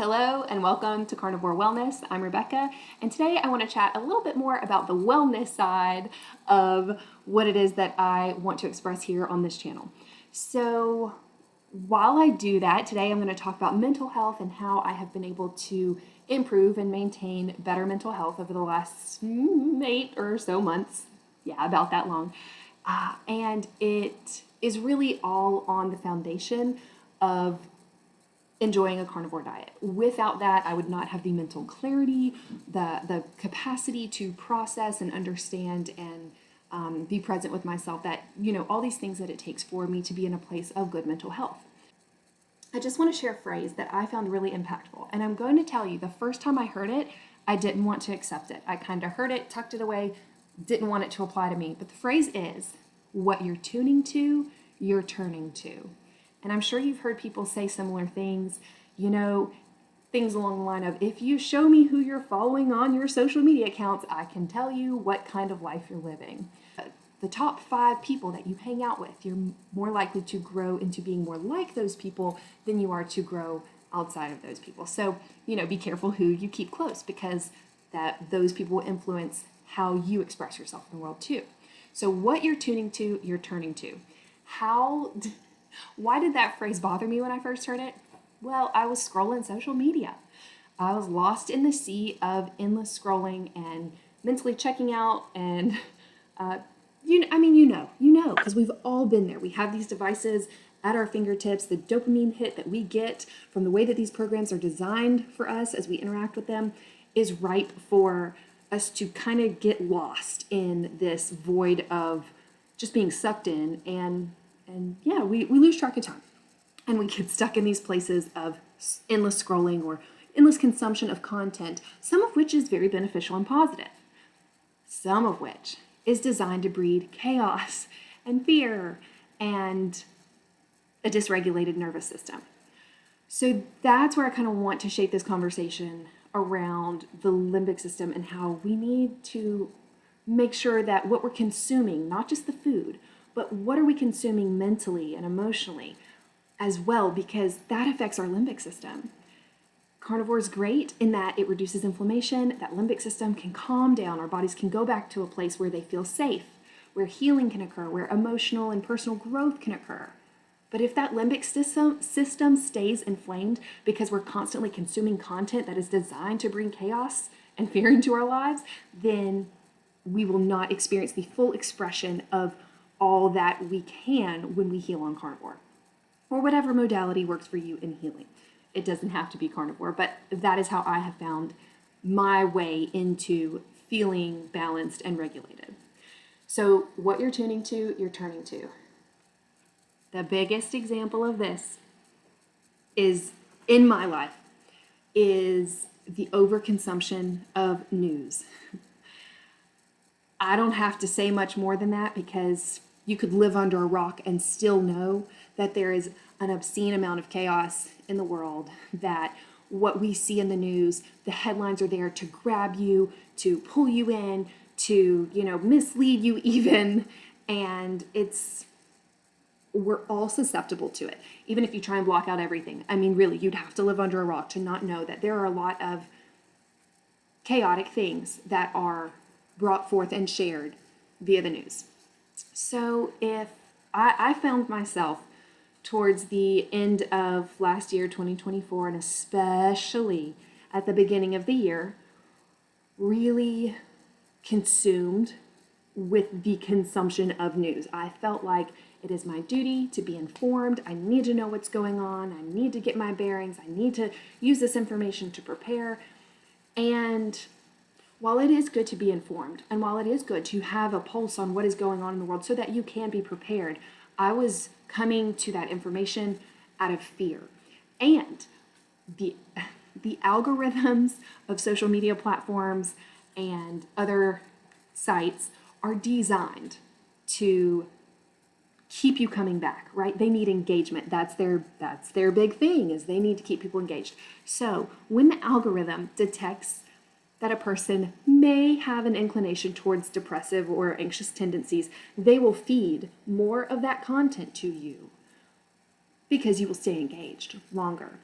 hello, and welcome to Carnivore Wellness. I'm Rebecca, and today I want to chat a little bit more about the wellness side of what it is that I want to express here on this channel. So, while I do that, today I'm going to talk about mental health and how I have been able to improve and maintain better mental health over the last 8 or so months. Yeah, about that long. And it is really all on the foundation of enjoying a carnivore diet. Without that, I would not have the mental clarity, the capacity to process and understand and be present with myself, that, all these things that it takes for me to be in a place of good mental health. I just want to share a phrase that I found really impactful. And I'm going to tell you, the first time I heard it, I didn't want to accept it. I kind of heard it, tucked it away, didn't want it to apply to me. But the phrase is, what you're tuning to, you're turning to. And I'm sure you've heard people say similar things, things along the line of, if you show me who you're following on your social media accounts, I can tell you what kind of life you're living. The top 5 people that you hang out with, you're more likely to grow into being more like those people than you are to grow outside of those people. So, be careful who you keep close, because those people will influence how you express yourself in the world too. So what you're tuning to, you're turning to. Why did that phrase bother me when I first heard it? Well, I was scrolling social media. I was lost in the sea of endless scrolling and mentally checking out, and because we've all been there. We have these devices at our fingertips. The dopamine hit that we get from the way that these programs are designed for us as we interact with them is ripe for us to kind of get lost in this void of just being sucked in, and we lose track of time, and we get stuck in these places of endless scrolling or endless consumption of content, some of which is very beneficial and positive, some of which is designed to breed chaos and fear and a dysregulated nervous system. So that's where I kind of want to shape this conversation around the limbic system and how we need to make sure that what we're consuming, not just the food, but what are we consuming mentally and emotionally as well, because that affects our limbic system. Carnivore is great in that it reduces inflammation. That limbic system can calm down. Our bodies can go back to a place where they feel safe, where healing can occur, where emotional and personal growth can occur. But if that limbic system stays inflamed because we're constantly consuming content that is designed to bring chaos and fear into our lives, then we will not experience the full expression of all that we can when we heal on carnivore, or whatever modality works for you in healing. It doesn't have to be carnivore, but that is how I have found my way into feeling balanced and regulated. So what you're tuning to, you're turning to. The biggest example of this is, in my life, is the overconsumption of news. I don't have to say much more than that, because you could live under a rock and still know that there is an obscene amount of chaos in the world, that what we see in the news, the headlines are there to grab you, to pull you in, to, mislead you even, and we're all susceptible to it. Even if you try and block out everything. I mean, really, you'd have to live under a rock to not know that there are a lot of chaotic things that are brought forth and shared via the news. So if I found myself towards the end of last year, 2024, and especially at the beginning of the year, really consumed with the consumption of news. I felt like it is my duty to be informed. I need to know what's going on. I need to get my bearings. I need to use this information to prepare. And while it is good to be informed, and while it is good to have a pulse on what is going on in the world so that you can be prepared, I was coming to that information out of fear. And the algorithms of social media platforms and other sites are designed to keep you coming back, right? They need engagement. That's their big thing, is they need to keep people engaged. So when the algorithm detects that a person may have an inclination towards depressive or anxious tendencies, they will feed more of that content to you because you will stay engaged longer.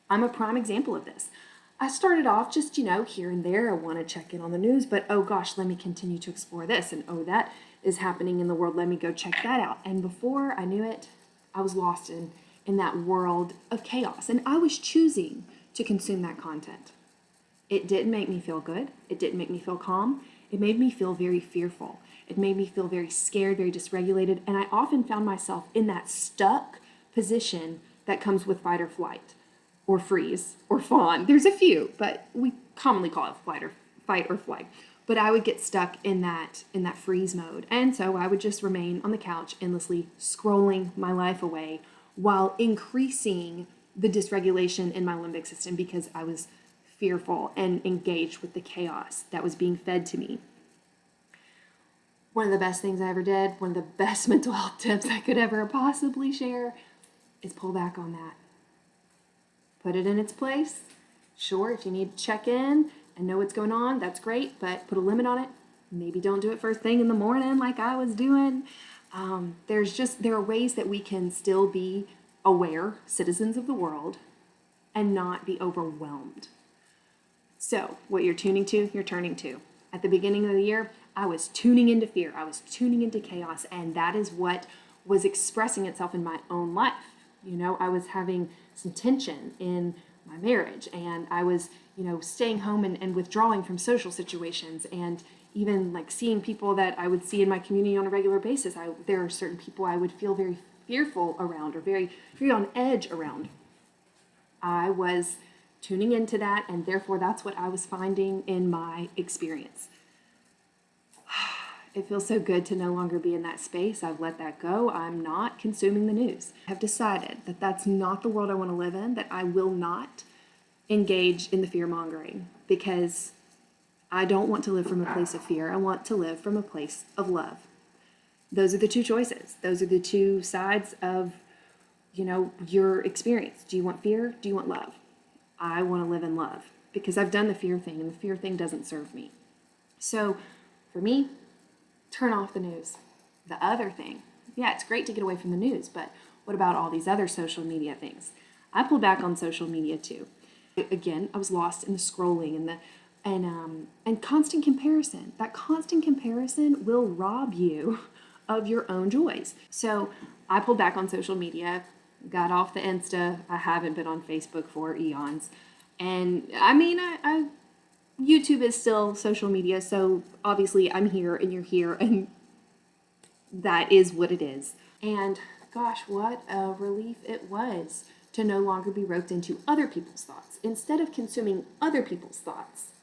I'm a prime example of this. I started off just, here and there. I want to check in on the news, but oh gosh, let me continue to explore this. And oh, that is happening in the world. Let me go check that out. And before I knew it, I was lost in that world of chaos. And I was choosing to consume that content. It didn't make me feel good. It didn't make me feel calm. It made me feel very fearful. It made me feel very scared, very dysregulated. And I often found myself in that stuck position that comes with fight or flight, or freeze, or fawn. There's a few, but we commonly call it fight or flight. But I would get stuck in that freeze mode. And so I would just remain on the couch endlessly scrolling my life away while increasing the dysregulation in my limbic system because I was fearful and engaged with the chaos that was being fed to me. One of the best things I ever did, one of the best mental health tips I could ever possibly share is pull back on that. Put it in its place. Sure, if you need to check in and know what's going on, that's great, but put a limit on it. Maybe don't do it first thing in the morning like I was doing. There are ways that we can still be aware citizens of the world and not be overwhelmed. So what you're tuning to, you're turning to. At the beginning of the year, I was tuning into fear. I was tuning into chaos, and that is what was expressing itself in my own life. I was having some tension in my marriage, and I was, staying home and withdrawing from social situations, and even like seeing people that I would see in my community on a regular basis. There are certain people I would feel very fearful around or very on edge around. I was tuning into that, and therefore that's what I was finding in my experience. It feels so good to no longer be in that space. I've let that go. I'm not consuming the news. I've decided that that's not the world I want to live in, that I will not engage in the fear-mongering because I don't want to live from a place of fear. I want to live from a place of love. Those are the two choices. Those are the two sides of, your experience. Do you want fear? Do you want love? I want to live in love because I've done the fear thing, and the fear thing doesn't serve me. So for me, turn off the news. The other thing, it's great to get away from the news, but what about all these other social media things? I pulled back on social media too. Again, I was lost in the scrolling and constant comparison. That constant comparison will rob you of your own joys. So I pulled back on social media, got off the Insta. I haven't been on Facebook for eons. And I YouTube is still social media, so obviously I'm here and you're here, and that is what it is. And gosh, what a relief it was to no longer be roped into other people's thoughts. Instead of consuming other people's thoughts,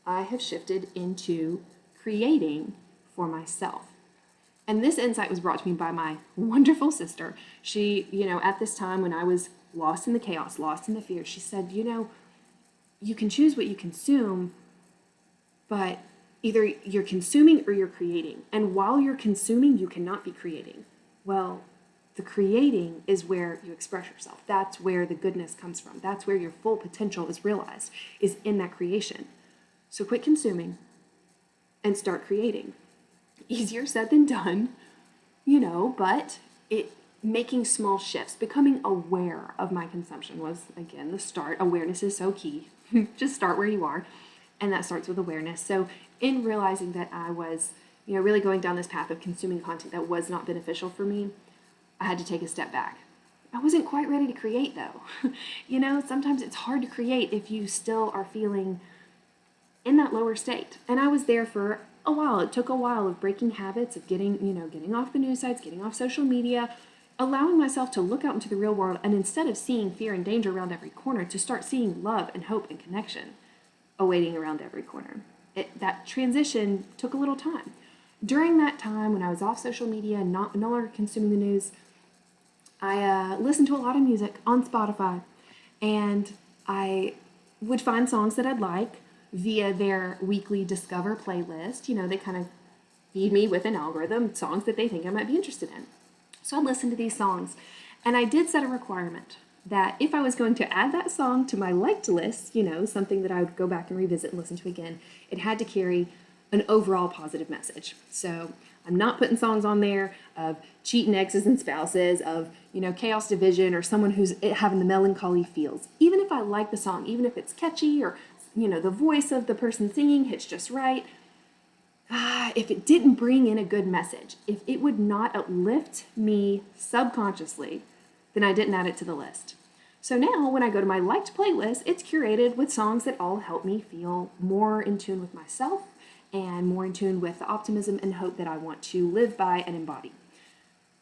I have shifted into creating for myself. And this insight was brought to me by my wonderful sister. She, at this time when I was lost in the chaos, lost in the fear, she said, you can choose what you consume, but either you're consuming or you're creating. And while you're consuming, you cannot be creating. Well, the creating is where you express yourself. That's where the goodness comes from. That's where your full potential is realized, is in that creation. So quit consuming and start creating. Easier said than done, but making small shifts, becoming aware of my consumption was, again, the start. Awareness is so key. Just start where you are, and that starts with awareness. So in realizing that I was, really going down this path of consuming content that was not beneficial for me, I had to take a step back. I wasn't quite ready to create, though. Sometimes it's hard to create if you still are feeling in that lower state. And I was there for a while. It took a while of breaking habits, of getting off the news sites, getting off social media, allowing myself to look out into the real world, and instead of seeing fear and danger around every corner, to start seeing love and hope and connection awaiting around every corner. That transition took a little time. During that time when I was off social media and no longer consuming the news, I listened to a lot of music on Spotify, and I would find songs that I'd like via their weekly Discover playlist. They kind of feed me with an algorithm, songs that they think I might be interested in. So I listened to these songs, and I did set a requirement that if I was going to add that song to my liked list, something that I would go back and revisit and listen to again, it had to carry an overall positive message. So I'm not putting songs on there of cheating exes and spouses, of, chaos division, or someone who's having the melancholy feels. Even if I like the song, even if it's catchy, or, the voice of the person singing hits just right, if it didn't bring in a good message, if it would not uplift me subconsciously, then I didn't add it to the list. So now when I go to my liked playlist, it's curated with songs that all help me feel more in tune with myself and more in tune with the optimism and hope that I want to live by and embody.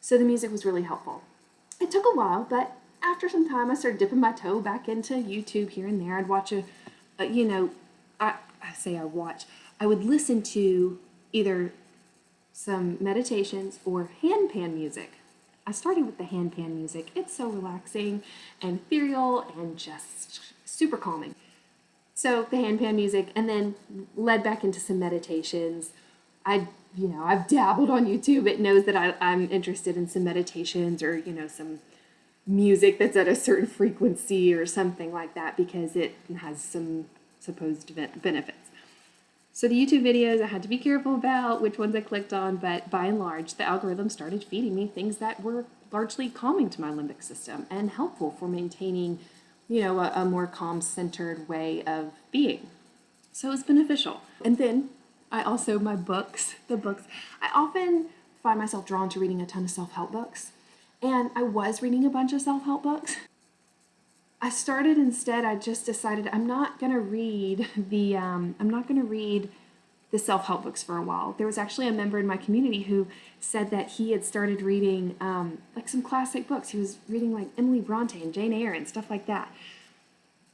So the music was really helpful. It took a while, but after some time I started dipping my toe back into YouTube here and there. I'd watch I would listen to either some meditations or handpan music. I started with the handpan music. It's so relaxing and ethereal and just super calming. So the handpan music, and then led back into some meditations. I've dabbled on YouTube. It knows that I'm interested in some meditations or, some music that's at a certain frequency or something like that because it has some supposed benefits. So the YouTube videos, I had to be careful about which ones I clicked on, but by and large, the algorithm started feeding me things that were largely calming to my limbic system and helpful for maintaining, a more calm-centered way of being. So it's beneficial. And then the books, I often find myself drawn to reading a ton of self-help books. And I was reading a bunch of self-help books. I just decided I'm not going to read the self-help books for a while. There was actually a member in my community who said that he had started reading some classic books. He was reading like Emily Bronte and Jane Eyre and stuff like that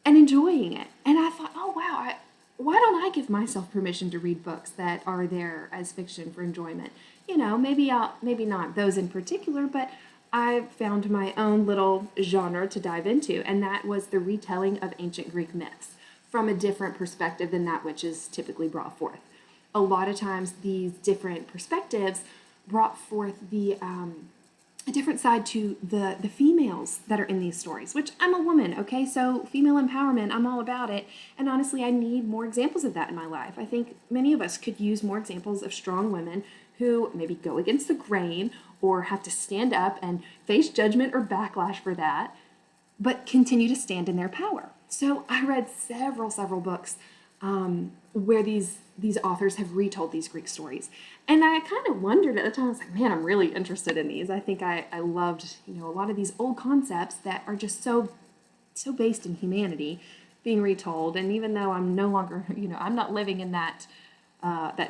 and enjoying it. And I thought, oh wow, why don't I give myself permission to read books that are there as fiction for enjoyment? Maybe not those in particular, but I found my own little genre to dive into, and that was the retelling of ancient Greek myths from a different perspective than that which is typically brought forth. A lot of times these different perspectives brought forth a different side to the females that are in these stories, which I'm a woman, okay? So female empowerment, I'm all about it. And honestly, I need more examples of that in my life. I think many of us could use more examples of strong women who maybe go against the grain or have to stand up and face judgment or backlash for that, but continue to stand in their power. So I read several books where these authors have retold these Greek stories. And I kind of wondered at the time, I was like, man, I'm really interested in these. I think I loved, a lot of these old concepts that are just so based in humanity being retold. And even though I'm no longer, I'm not living in that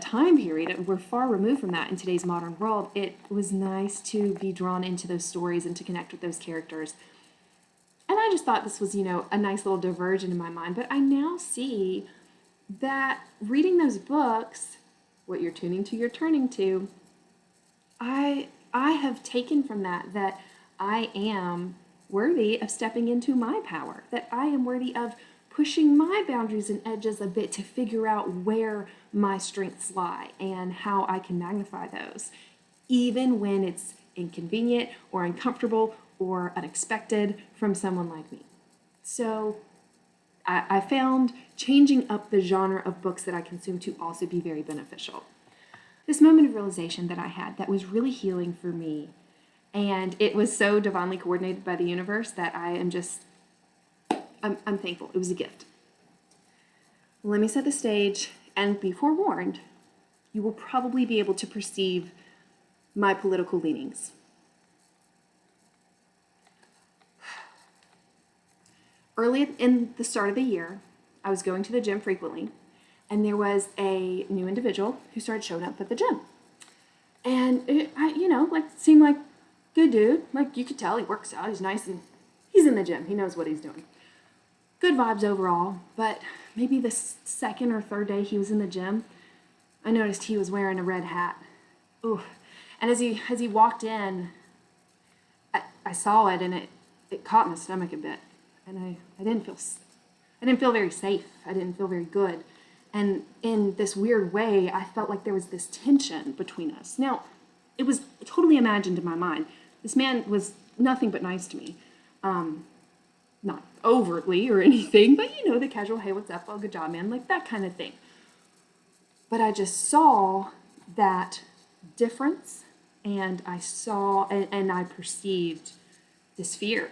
time period, we're far removed from that in today's modern world, it was nice to be drawn into those stories and to connect with those characters. And I just thought this was, a nice little diversion in my mind. But I now see that reading those books, what you're tuning to, you're turning to, I have taken from that I am worthy of stepping into my power, that I am worthy of pushing my boundaries and edges a bit to figure out where my strengths lie and how I can magnify those, even when it's inconvenient or uncomfortable or unexpected from someone like me. So I found changing up the genre of books that I consume to also be very beneficial. This moment of realization that I had that was really healing for me, and it was so divinely coordinated by the universe that I'm thankful. It was a gift. Let me set the stage and be forewarned, you will probably be able to perceive my political leanings. Early in the start of the year, I was going to the gym frequently, and there was a new individual who started showing up at the gym. And seemed like good dude. Like, you could tell he works out, he's nice, and he's in the gym. He knows what he's doing. Good vibes overall, but maybe the second or third day he was in the gym, I noticed he was wearing a red hat. Ooh. And as he walked in, I saw it, and it caught my stomach a bit. And I didn't feel very safe. I didn't feel very good. And in this weird way, I felt like there was this tension between us. Now, it was totally imagined in my mind. This man was nothing but nice to me. Not overtly or anything, but the casual, hey, what's up? Oh, good job, man. Like that kind of thing. But I just saw that difference, and I saw and I perceived this fear.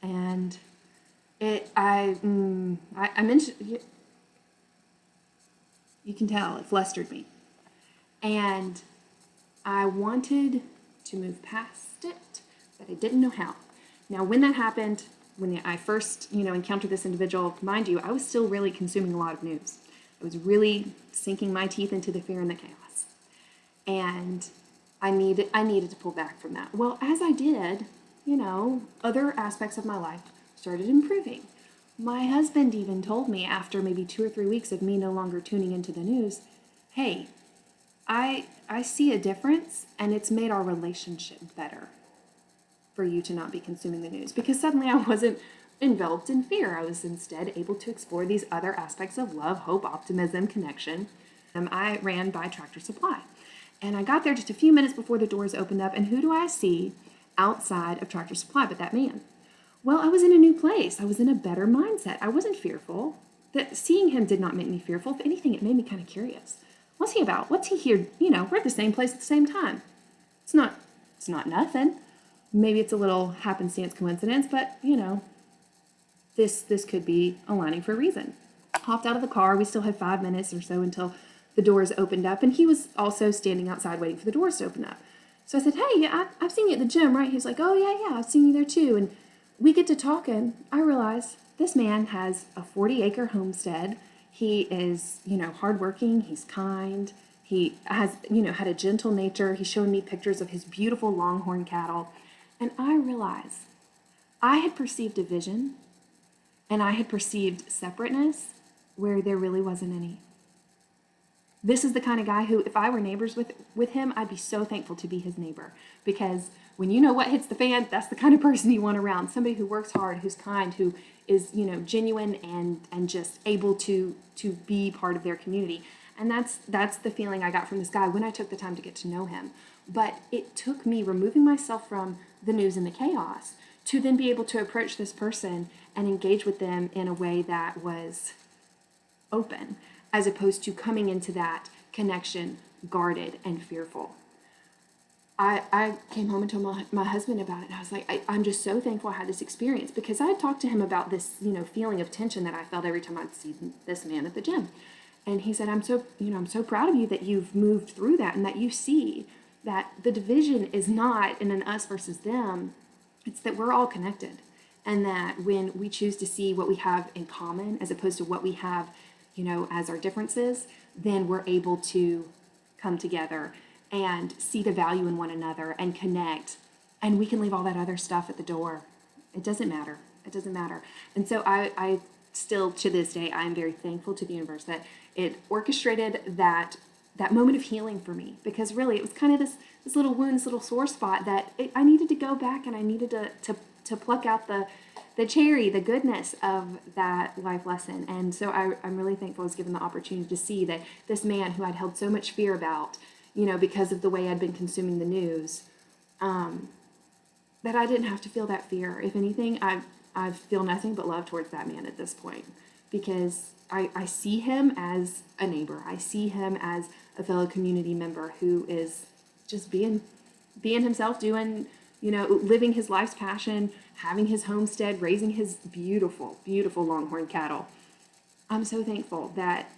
And I mentioned, you can tell it flustered me. And I wanted to move past it, but I didn't know how. Now, when that happened, when I first, encountered this individual, mind you, I was still really consuming a lot of news. I was really sinking my teeth into the fear and the chaos. And I needed to pull back from that. Well, as I did, other aspects of my life started improving. My husband even told me after maybe 2 or 3 weeks of me no longer tuning into the news, hey, I see a difference, and it's made our relationship better for you to not be consuming the news, because suddenly I wasn't enveloped in fear. I was instead able to explore these other aspects of love, hope, optimism, connection. I ran by Tractor Supply, and I got there just a few minutes before the doors opened up, and who do I see outside of Tractor Supply but that man? Well, I was in a new place. I was in a better mindset. I wasn't fearful. That seeing him did not make me fearful. If anything, it made me kind of curious. What's he about? What's he here? We're at the same place at the same time. It's not nothing. Maybe it's a little happenstance coincidence, but this could be aligning for a reason. Hopped out of the car. We still had 5 minutes or so until the doors opened up, and he was also standing outside waiting for the doors to open up. So I said, hey, yeah, I've seen you at the gym, right? He was like, oh, yeah, I've seen you there too. And we get to talking. I realize this man has a 40-acre homestead. He is, hardworking. He's kind. He has, had a gentle nature. He's showing me pictures of his beautiful longhorn cattle. And I realized I had perceived division, and I had perceived separateness where there really wasn't any. This is the kind of guy who, if I were neighbors with him, I'd be so thankful to be his neighbor, because when you know what hits the fan, that's the kind of person you want around. Somebody who works hard, who's kind, who is, genuine and just able to be part of their community. And that's the feeling I got from this guy when I took the time to get to know him. But it took me removing myself from the news and the chaos to then be able to approach this person and engage with them in a way that was open, as opposed to coming into that connection guarded and fearful. I came home and told my husband about it, and I was like, I'm just so thankful I had this experience, because I had talked to him about this, feeling of tension that I felt every time I'd see this man at the gym. And he said, I'm so proud of you that you've moved through that, and that you see that the division is not in an us versus them. It's that we're all connected, and that when we choose to see what we have in common as opposed to what we have, as our differences, then we're able to come together and see the value in one another and connect, and we can leave all that other stuff at the door. It doesn't matter. And so I still, to this day, I am very thankful to the universe that it orchestrated that moment of healing for me, because really it was kind of this little wound, this little sore spot that I needed to go back, and I needed to pluck out the cherry, the goodness of that life lesson. And so I'm really thankful I was given the opportunity to see that this man who I'd held so much fear about, because of the way I'd been consuming the news, that I didn't have to feel that fear. If anything, I feel nothing but love towards that man at this point, because I see him as a neighbor. I see him as a fellow community member who is just being himself, doing, living his life's passion, having his homestead, raising his beautiful, beautiful longhorn cattle. I'm so thankful that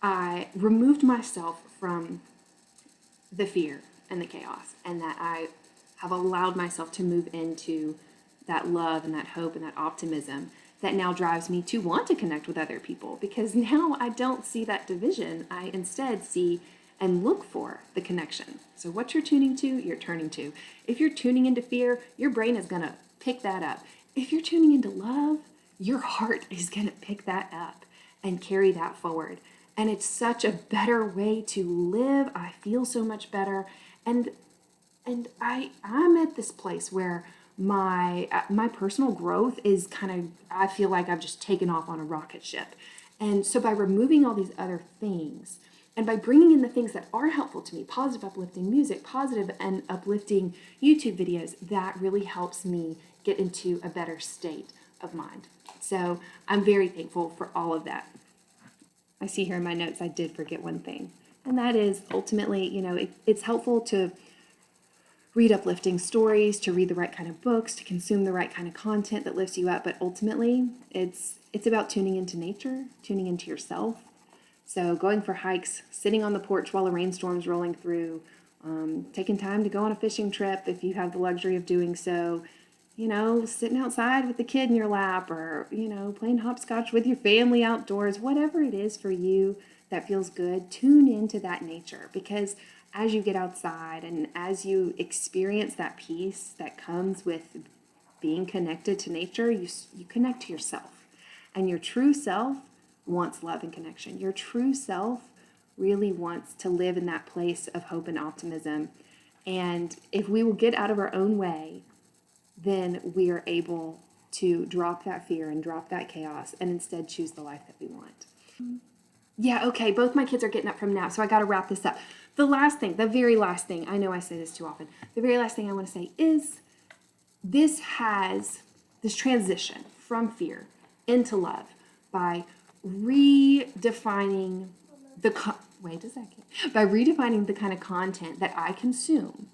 I removed myself from the fear and the chaos, and that I have allowed myself to move into that love and that hope and that optimism that now drives me to want to connect with other people, because now I don't see that division. I instead see and look for the connection. So what you're tuning to, you're turning to. If you're tuning into fear, your brain is going to pick that up. If you're tuning into love, your heart is going to pick that up and carry that forward. And it's such a better way to live. I feel so much better. And I'm at this place where my personal growth is kind of, I feel like I've just taken off on a rocket ship. And so by removing all these other things, and by bringing in the things that are helpful to me, positive, uplifting music, positive and uplifting YouTube videos, that really helps me get into a better state of mind. So I'm very thankful for all of that. I see here in my notes, I did forget one thing. And that is ultimately, it's helpful to read uplifting stories, to read the right kind of books, to consume the right kind of content that lifts you up. But ultimately, it's about tuning into nature, tuning into yourself. So going for hikes, sitting on the porch while a rainstorm's rolling through, taking time to go on a fishing trip if you have the luxury of doing so, sitting outside with the kid in your lap, or, playing hopscotch with your family outdoors, whatever it is for you that feels good, tune into that nature. Because as you get outside and as you experience that peace that comes with being connected to nature, you connect to yourself. And your true self wants love and connection. Your true self really wants to live in that place of hope and optimism. And if we will get out of our own way, then we are able to drop that fear and drop that chaos and instead choose the life that we want. Yeah, okay, both my kids are getting up from nap, so I got to wrap this up. The very last thing, I know I say this too often, the very last thing I want to say is this transition from fear into love by redefining by redefining the kind of content that I consume.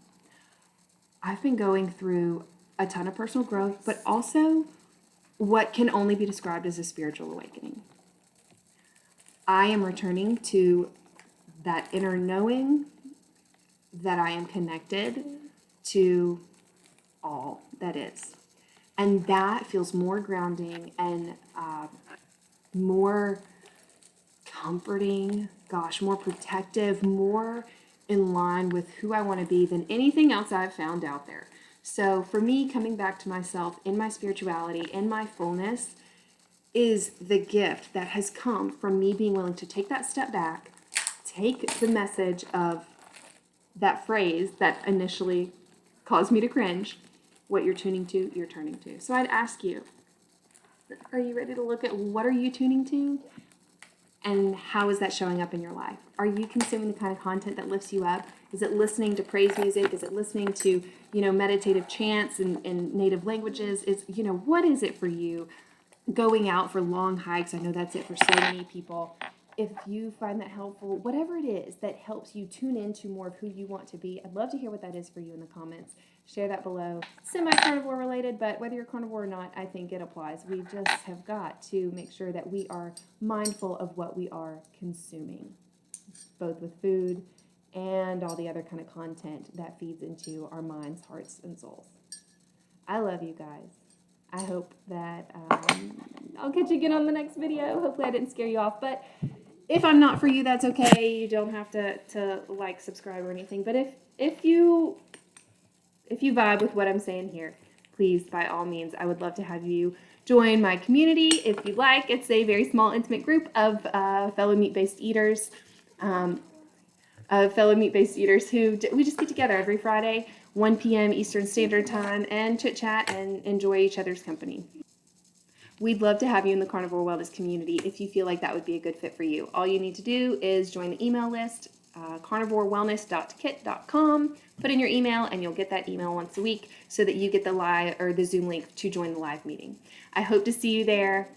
I've been going through a ton of personal growth, but also what can only be described as a spiritual awakening. I am returning to that inner knowing that I am connected to all that is. And that feels more grounding and more comforting, more protective, more in line with who I want to be than anything else I've found out there. So for me, coming back to myself in my spirituality, in my fullness, is the gift that has come from me being willing to take that step back, take the message of that phrase that initially caused me to cringe, what you're tuning to, you're turning to. So I'd ask you, are you ready to look at what are you tuning to? And how is that showing up in your life? Are you consuming the kind of content that lifts you up? Is it listening to praise music? Is it listening to, meditative chants in native languages? What is it for you? Going out for long hikes. I know that's it for so many people. If you find that helpful, whatever it is that helps you tune into more of who you want to be, I'd love to hear what that is for you in the comments. Share that below. Semi-carnivore related, but whether you're carnivore or not, I think it applies. We just have got to make sure that we are mindful of what we are consuming, both with food and all the other kind of content that feeds into our minds, hearts, and souls. I love you guys. I hope that I'll catch you again on the next video. Hopefully I didn't scare you off, but if I'm not for you, that's okay. You don't have to like, subscribe or anything. But if you vibe with what I'm saying here, please, by all means, I would love to have you join my community if you'd like. It's a very small, intimate group of fellow meat-based eaters, who we just get together every Friday, 1 p.m. Eastern Standard Time, and chit-chat and enjoy each other's company. We'd love to have you in the Carnivore Wellness community if you feel like that would be a good fit for you. All you need to do is join the email list, carnivorewellness.kit.com. Put in your email and you'll get that email once a week so that you get the Zoom link to join the live meeting. I hope to see you there.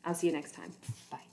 I'll see you next time. Bye.